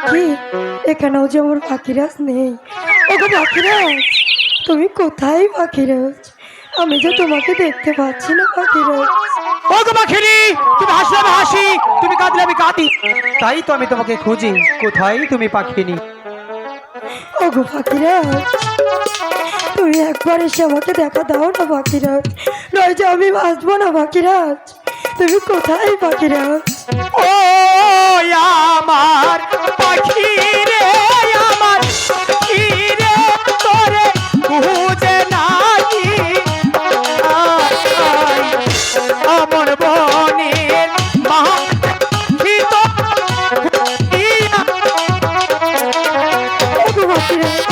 কি এখানেও যে আমার পাখিরাজ নেই। ওগো পাখিরাজ, তুমি কোথায় পাখিরাজ? আমি যে তোমাকে দেখতে পাচ্ছি না পাখিরাজ। ওগো পাখিনি, তুমি হাসলে আমি হাসি, তুমি কাঁদলে আমি কাঁদি, তাই তো আমি তোমাকে খুঁজি। কোথায় তুমি পাখিনি? ওগো পাখিরাজ, তুমি একবার এসে আমাকে দেখা দাও না পাখিরাজ, নয়তো আমি বাঁচবো না পাখিরাজ। তুমি কোথায় পাখিরাজ? ও আমার পাখি রে, আমার পাখি রে, তোরে খুঁজে নাহি আই, আমার বনের মাঝি তো খুঁজিয়া। ওগো পাখিরাজ,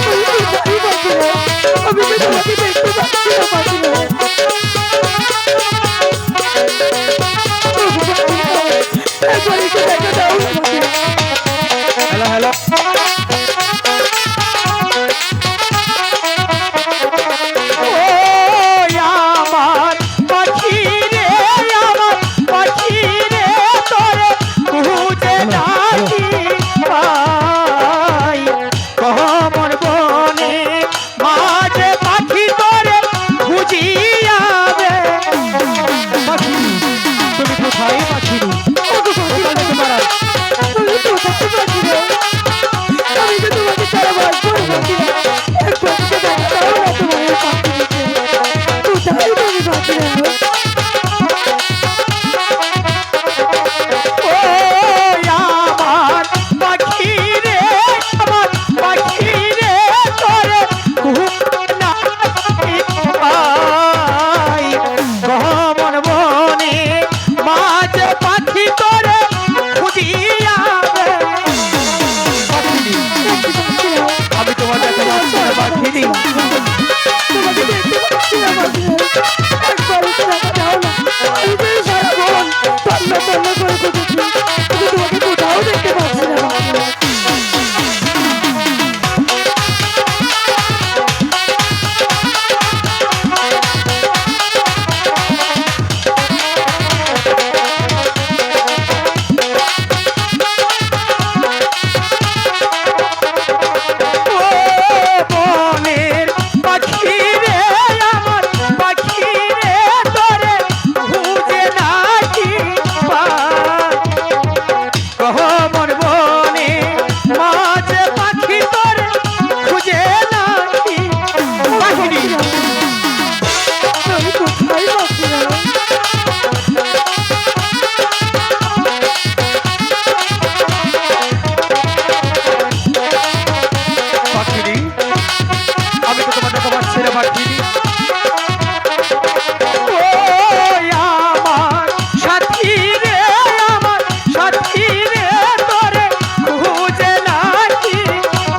তুমি কোথায় পাখিরাজ? আমি যে তোমাকে দেখতে পাচ্ছি না পাখিরাজ। ওগো পাখিরাজ, একবার এসে দেখা দাও না পাখিরাজ। হ্যালো হ্যালো, ও আমার পাখি রে, আমার পাখি রে, তোরে খুঁজে নাহি পাই, কমর বনে মাঝে পাখি তোরে খুঁজিয়াবে। পাখি, তুমি কোথায় পাখি? ওগো পাখিরাজ, আমি কোথায় পাখিরাজ? আমি যে তোমাকে ছাড়া বাঁচবো না পাখিরাজ। একবার এসে দেখা দাও না তোমার এই পাখিকে। কোথায় তুমি পাখিরাজ? ও আমার পাখি রে, আমার পাখি রে, তোরে খুঁজে নাহি পাই, কমর বনে মাঝে পাখি তোরে খুঁজিয়াবে। পাখিনি, আমি তোমার কাছে যাচ্ছি না পাখিনি। তোমাকে দেখতে পাচ্ছি না পাখিরাজ। একবার এসে দেখা দাও না। আমি যে সারাক্ষণ তন্ন তন্ন করে খুঁজেছি, কিন্তু তোমাকে কোথাও দেখতে পাচ্ছি না পাখিরাজ। ও বনের পাখি রে, আমার পাখি রে, তোরে খুঁজে নাহি পাই, কমর বনে মাঝে পাখি তোরে খুঁজে নাহি পাখিনি। আমি কোথায় পাখিরাজ? পাখিনি, আমি তো তোমার দেখা পাচ্ছি না পাখিনি। ও আমার সাথী রে, আমার সাথী রে, তোরে খুঁজে নাহি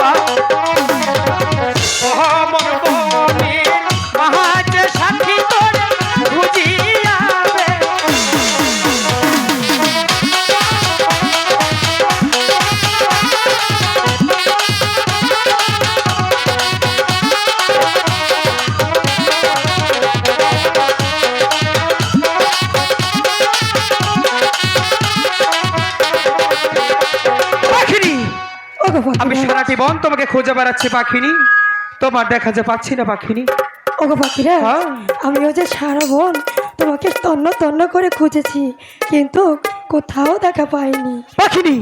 পাই, কমর বনে মাঝে সাথী তোরে খুঁজিয়াবে। পাখিনি, ওগো আমি পাখিরাজ, সারাটি বন তোমাকে খুঁজে বেড়াচ্ছি পাখিনি, তোমার দেখা যে পাচ্ছি না পাখিনি। ওগো পাখিরাজ, হ্যাঁ। আমিও যে সারা বন তোমাকে তন্ন তন্ন করে খুঁজেছি, কিন্তু কোথাও দেখা পাইনি। পাখিনি,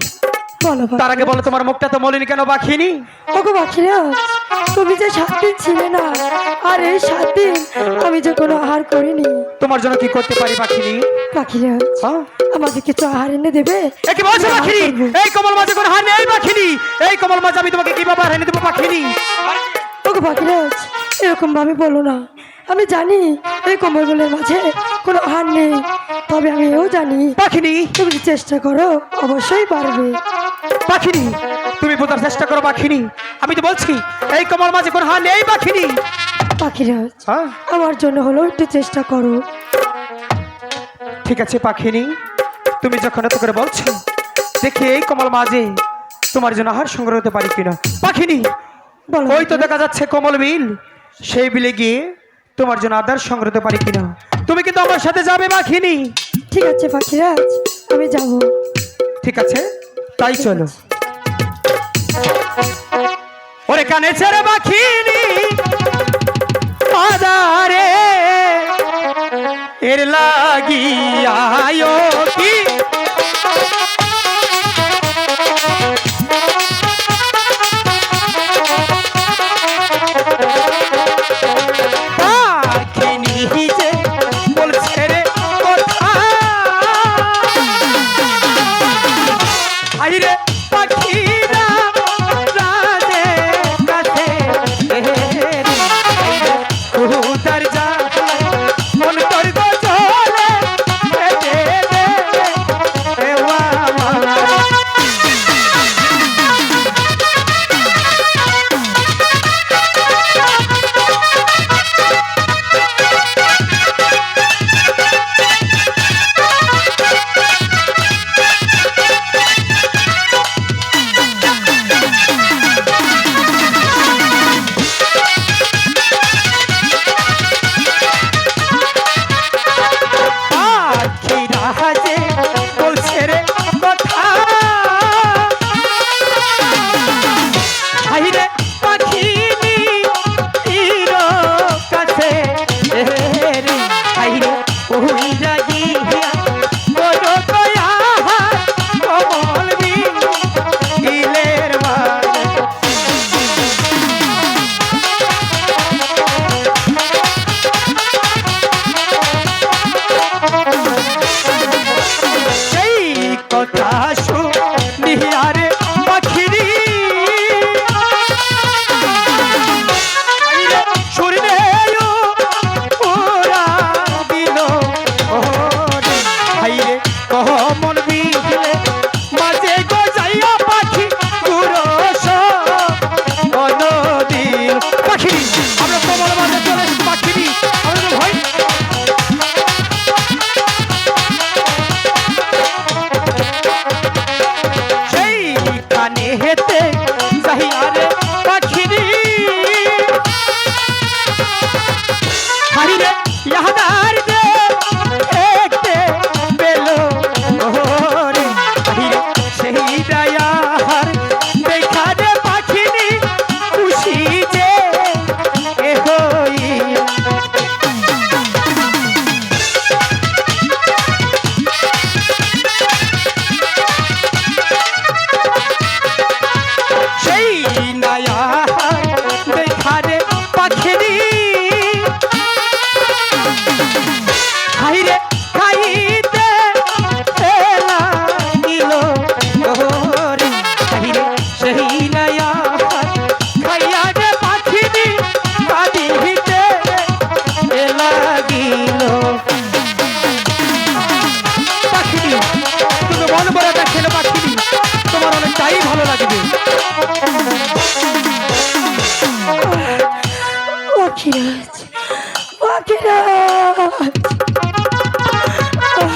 বলো তার আগে বলো তোমার মুখটা তো মলিন কেন পাখিনি? ওগো পাখিরাজ, তুমি যে 7 দিন ছিলে না, আর এই 7 দিন আমি যে কোনো আহার করিনি। তোমার জন্য কি করতে পারি পাখিনি? পাখিরাজ, হ্যাঁ? আমাকে কিছু আহার এনে দেবে? এ কি বলছো আমি আহার পাখিনি? করবো। এই কমল মাঝে কোনো হার নেই পাখিনি, এই কমল মাঝে আমি তোমাকে কিভাবে আর এনে দেবো পাখিনি? ওগো পাখিরাজ, এরকম ভাবে বলো না। আমি জানি এই কম্বলগুলোর মাঝে কোনো আহার নেই, তবে আমি এও জানি পাখিনি, তুমি যদি চেষ্টা করো অবশ্যই পারবে। পাখিনি, তুমি বোঝার চেষ্টা করো পাখিনি, আমি তো বলছি এই কমল মাঝে কোনো হার নেই পাখিনি। পাখিরাজ, হ্যাঁ? আমার জন্য হলো একটু চেষ্টা করো। ঠিক আছে পাখিনি, তুমি যখন এত করে বলছো, দেখি এই কমল মাঝে তোমার জন্য আহার সংগ্রহ হতে পারি কিনা। পাখিনি, বলো ওই তো দেখা যাচ্ছে কমল বিল, সেই বিলে গিয়ে তোমার জন্য আদার সংগ্রহ হতে পারি কিনা। তুমি কিন্তু আমার সাথে যাবে পাখিনি? ঠিক আছে পাখিরাজ, আমি যাব। ঠিক আছে, তাই চলো। কানে ছেড়ে পাখিনি আদারে এর লাগিয়ায় কি পাখিনি যে বলছে রে কথা আইরে পাখিরা রাজে কাছে উদার যা মন তোর গো চলে দে দে ওয়া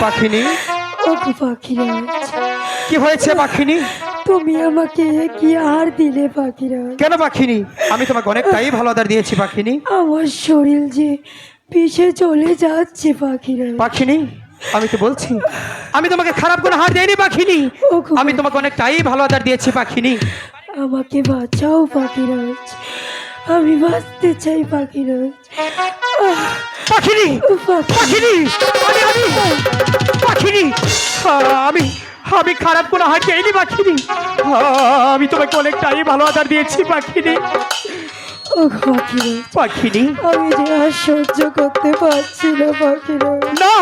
পাখিনি ওগো পাখিরাজ, কি হয়েছে পাখিনি? তুমি আমাকে কি আর দিলে পাখিরাজ? কেন পাখিনি? আমি তোমাকে অনেকটাই ভালো আদর দিয়েছি পাখিনি। আমার শরীর যে পিছে চলে যাচ্ছে পাখিরাজ। পাখিনি আমি তো বলছি আমি তোমাকে খারাপ কোনো হার দেইনি পাখিনি। ওগো আমি তোমাকে অনেকটাই ভালো আদর দিয়েছি পাখিনি। আমাকে বাঁচাও পাখিরাজ, আমি বাঁচতে চাই পাখিরাজ। পাখিনি পাখিনি আমি আমি পাখিনি আমি আমি খারাপ কোনো হার দেইনি পাখিনি। আমি তোমাকে অনেকটাই ভালো আদর দিয়েছি পাখিনি। ওগো পাখিরাজ, পাখিনি আমি যে আর সহ্য করতে পারছি না পাখিরাজ। না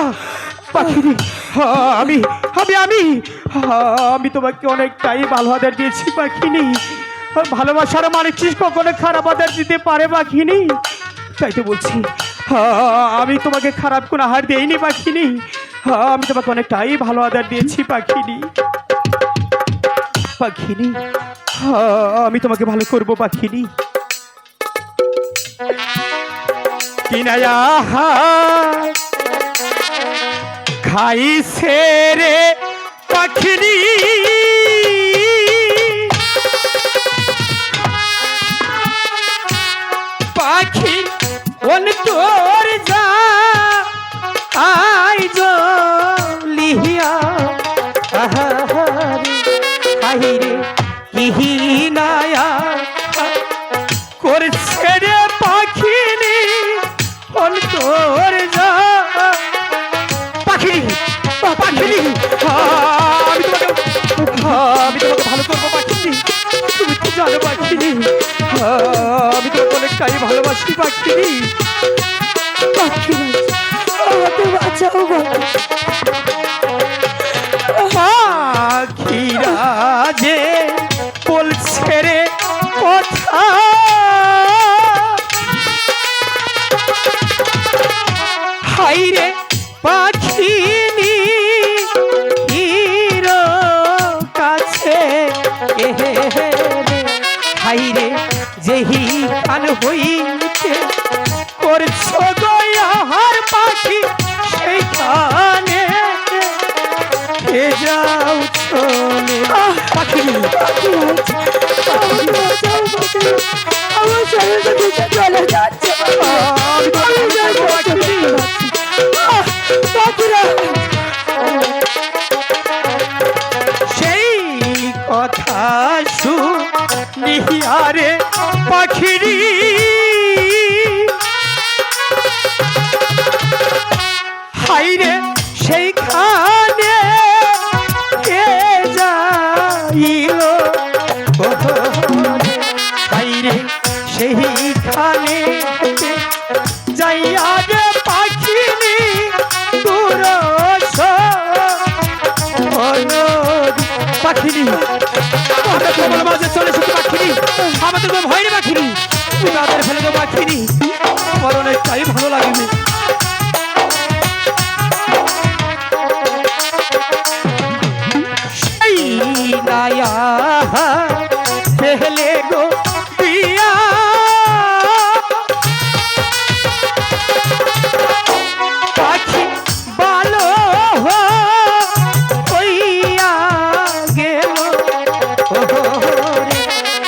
পাখিনি আমি আমি আমি আমি তোমাকে অনেকটাই ভালো আদর দিয়েছি পাখিনি। ভালোবাসার মানুষ কখনো খারাপ আদর দিতে পারে পাখিনি? তাই তো বলছি আমি তোমাকে খারাপ কোনো আহার দেইনি পাখিনি। আমি তোমাকে অনেকটাই ভালো আদর দিয়েছি পাখিনি। পাখিনি আমি তোমাকে ভালো করবো পাখিনি। কিনায়া খাইছে রে পাখিনি পাখি অন্তর যা আই লিহিয়া আহারে আহিরে কিহিনায়া বলছে রে পাখিনি বল তোর যা পাখিনি পাখিনি আমি তোমাকে ভালো করবো পাখিনি তুমি তো জানো পাখিনি আমি তোমাকে অনেকটাই ভালোবাসি পাখিনি পাখিরাজ আমাকে বাঁচাও বাবা। পাখিরাজে বলছে রে কথা হাইরে পাখিনি হিরো কাছে হাইরে যেহি কান হইতে করছো গয়াহার পাখি সেইখানে এ যাও চলে পাখিনি পাখিরাজ আমাকে বাঁচাও বাবা। আমার শরীরটা ভিজে চলে যাচ্ছে বাবা। আমি যাবো পাখিরাজ। সেই কথা শুনিয়ারে পাখিরি হাইরে সেইখানে কে যাইল হাইরে সেইখানে যাইয়া রে পাখিনি দূর পাখিনি তোমার মাঝে চলে এসেছে পাখিনি আমাদের কোনো ভয় নেই পাখিনি তুমি তাদের ফেলে দেবো পাখিনি আমার অনেকটাই ভালো লাগবে সেই নায়া ফেলে গো পিয়া পাখি ভালো হইয়া গেল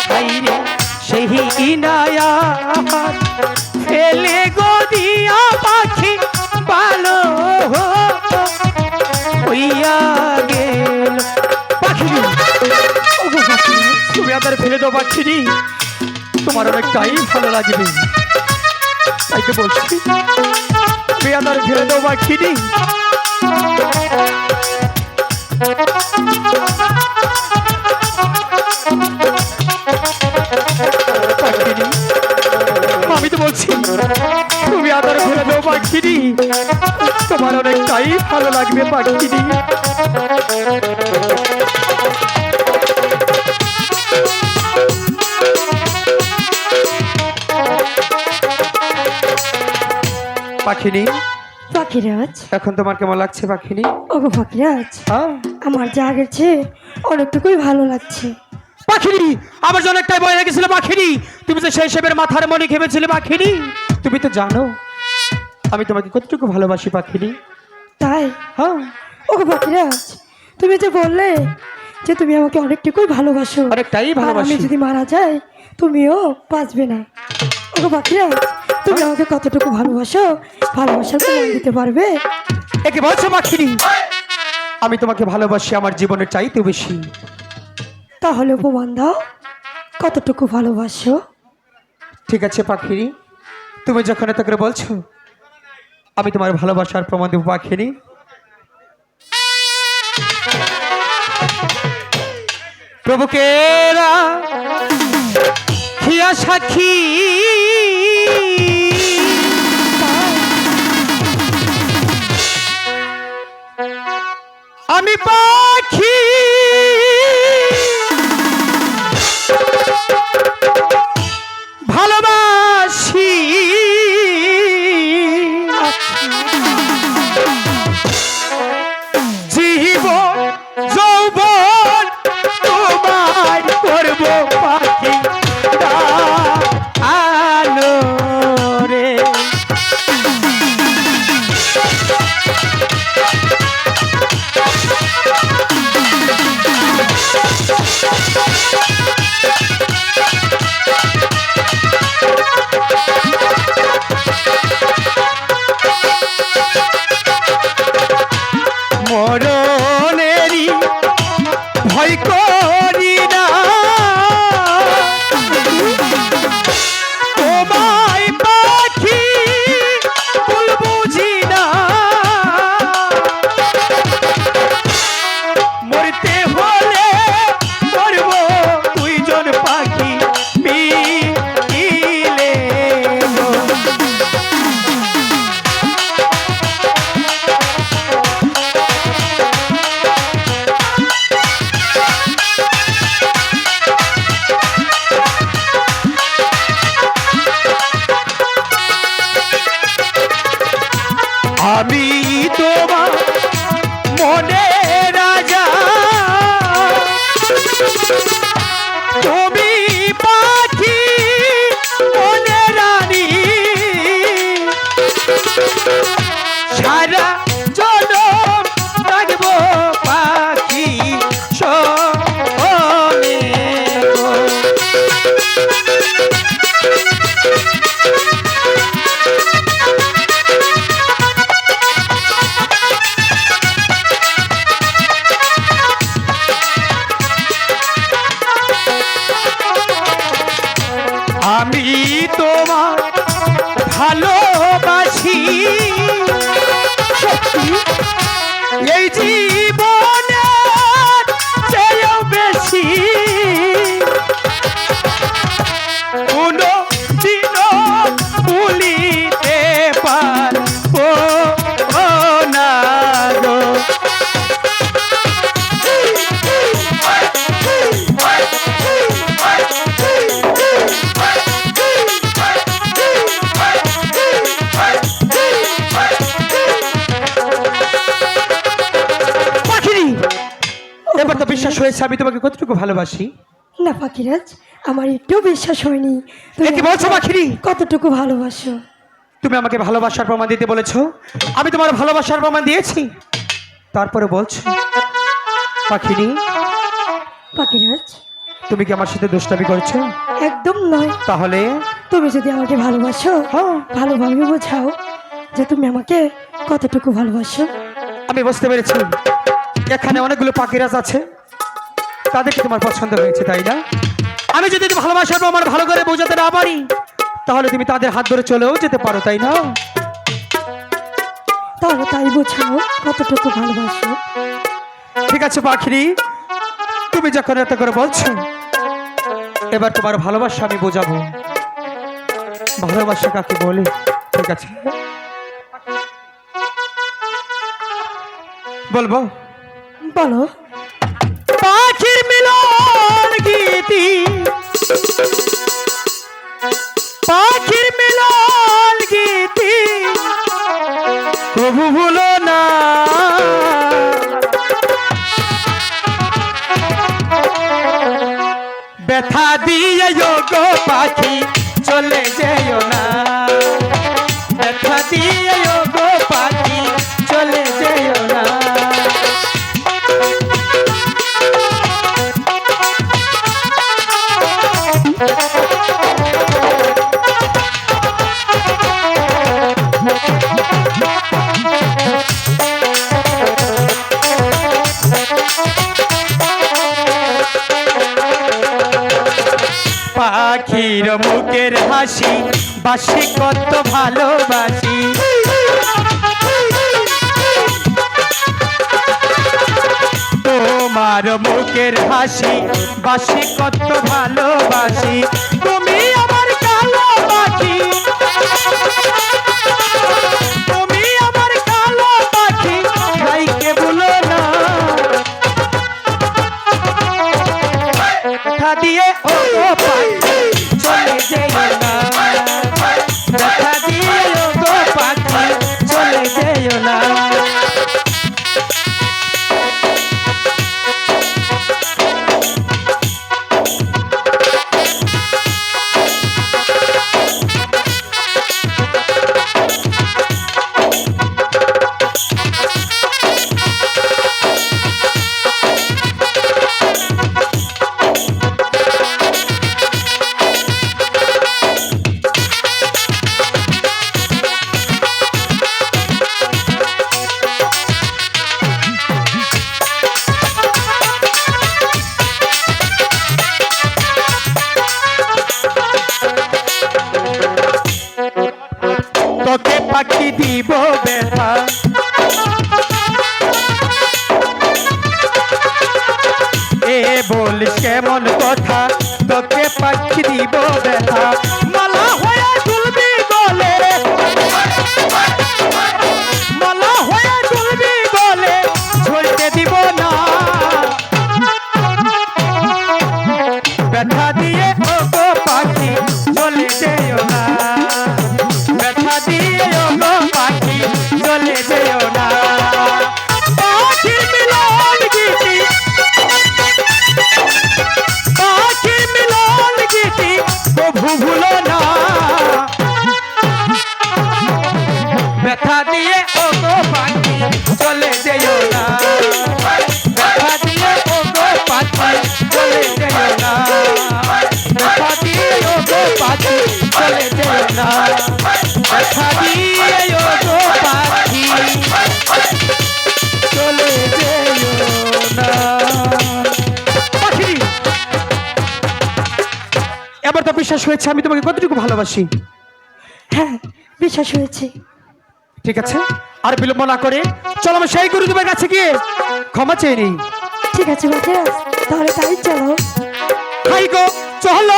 হাইরে সেই নায়া ফেলে গো দিয়া পাখি ভালো হইয়া গেল পাখিনি তুমি আবার ফেলে দাও পাখিনি তোমার অনেকটাই ভালো লাগবে তাই তো বলছি তুমি আবার ফেলে দাও পাখিনি আমি তো বলছি তুমি আবার ফেলে দাও পাখিনি তোমার অনেকটাই ভালো লাগবে পাখিনি পাখিনি পাখিরাজ এখন তোমার কেমন লাগছে পাখিনি ওগো পাখিরাজ হ্যাঁ আমার যা গেছে অনেকটুকুই ভালো লাগছে। পাখিনি আমার জন্য একটাই ভয় লেগেছিল পাখিনি তুমি তো সেই সেবের মাথার মনে খেপেছিলে পাখিনি তুমি তো জানো আমি তোমাকে কতটুকু ভালোবাসি পাখিনি তাই হ্যাঁ ওগো পাখিরাজ তুমি যে বললে যে তুমি আমাকে অনেকটুকুই ভালোবাসো অনেকটাই আর আমি ভালোবাসি যদি মারা যাই তুমিও বাঁচবে না। ওগো পাখিরাজ তুমি আমাকে কতটুকু ভালোবাসো ভালোবাসার প্রমাণ দিতে পারবে? একে বলছো পাখিনি আমি তোমাকে ভালোবাসি আমার জীবনের চাইতে বেশি তাহলে প্রমাণ দাও কতটুকু ভালোবাসো। ঠিক আছে পাখিনি তুমি যখন এত করে বলছো আমি তোমার ভালোবাসার প্রমাণ দেবো পাখিনি প্রভুকেরা হিয়া সাক্ষী আমি পাখি ভালোবাসি জীবন যৌবন তোমায় করব পাখি আলো রে সারা জনম থাকবো পাখি শোনে গো। আমি তোমার ভালোবাসি এই জীবনে চেয়েও বেশি কোনো দিনও ভুলিতে পারবো না গো। এবার তো বিশ্বাস হয়েছে আমি তোমাকে কতটুকু ভালোবাসি। না পাখিরাজ, আমার একটু বিশ্বাস হয়নি তুমি এ কি বলছো পাখিরি? কতটুকু ভালোবাসো। তুমি আমাকে ভালোবাসার প্রমাণ দিতে বলেছো, আমি তোমার ভালোবাসার প্রমাণ দিয়েছি, তারপরে বলছো পাখিরি পাখিরাজ, তুমি কি আমার সাথে দুষ্টামি করছো? একদম নয়। তাহলে তুমি যদি আমাকে ভালোবাসো, হ্যাঁ, ভালোভাবে বোঝাও যে তুমি আমাকে কতটুকু ভালোবাসো। আমি বুঝতে পেরেছি এখানে অনেকগুলো পাখিরাজ আছে, তাদেরকে তোমার পছন্দ হয়েছে তাই না? আমি যদি ভালোবাসার প্রমাণ ভালো করে বোঝাতে না পারি তাহলে তুমি তাদের হাত ধরে চলেও যেতে পারো তাই না? তাহলে তাই বোঝাও কতটুকু ভালোবাসো। ঠিক আছে পাখিরি, তুমি যখন এত করে বলছো এবার তোমার ভালোবাসা আমি বোঝাবো, ভালোবাসা কাকে বলে। ঠিক আছে বলবো, বলো। পাখির মিলন গীতি, পাখির মিলন গীতি কবু ভুলো না, ব্যথা দিয়ে গো পাখি চলে যেও না, ব্যথা দিয়ে গো পাখি চলে যেও না। পাখির মুখের হাসি বাসি কত ভালোবাসি, তোমার মুখের হাসি বাসি কত ভালোবাসি, তুমি আমার কালো পাখি, তুমি আমার কালো পাখি ভাইকে ভুলো না, ব্যথা দিয়ে ও পাখি চলে যেও না, ব্যথা দিয়ে ও পাখি চলে যেও না। তোকে পাখি দিব ব্যথা, এ বলিস কেমন কথা, তোকে পাখি দিব ব্যথা, মালা হয়ে ঝুলবি গলে, মালা হয়ে ঝুলবি গলে, ঝুলতে দিব না, ব্যথা দিয়ে ও গো পাখি চলে যেও না, ব্যথা দিয়ে ও গো পাখি চলে যেও না। পাখির মিলন গীতি, পাখির মিলন গীতি কভু ভুলো না, বিশ্বাস হয়েছে আমি তোমাকে কতটুকু ভালোবাসি? হ্যাঁ, বিশ্বাস হয়েছে। ঠিক আছে, আর বিলম্ব না করে চলো আমি সেই গুরুদেবের কাছে গিয়ে ক্ষমা চেয়ে নিই। ঠিক আছে বাজাজ, তাহলে তাই চলো। হাই গো চল।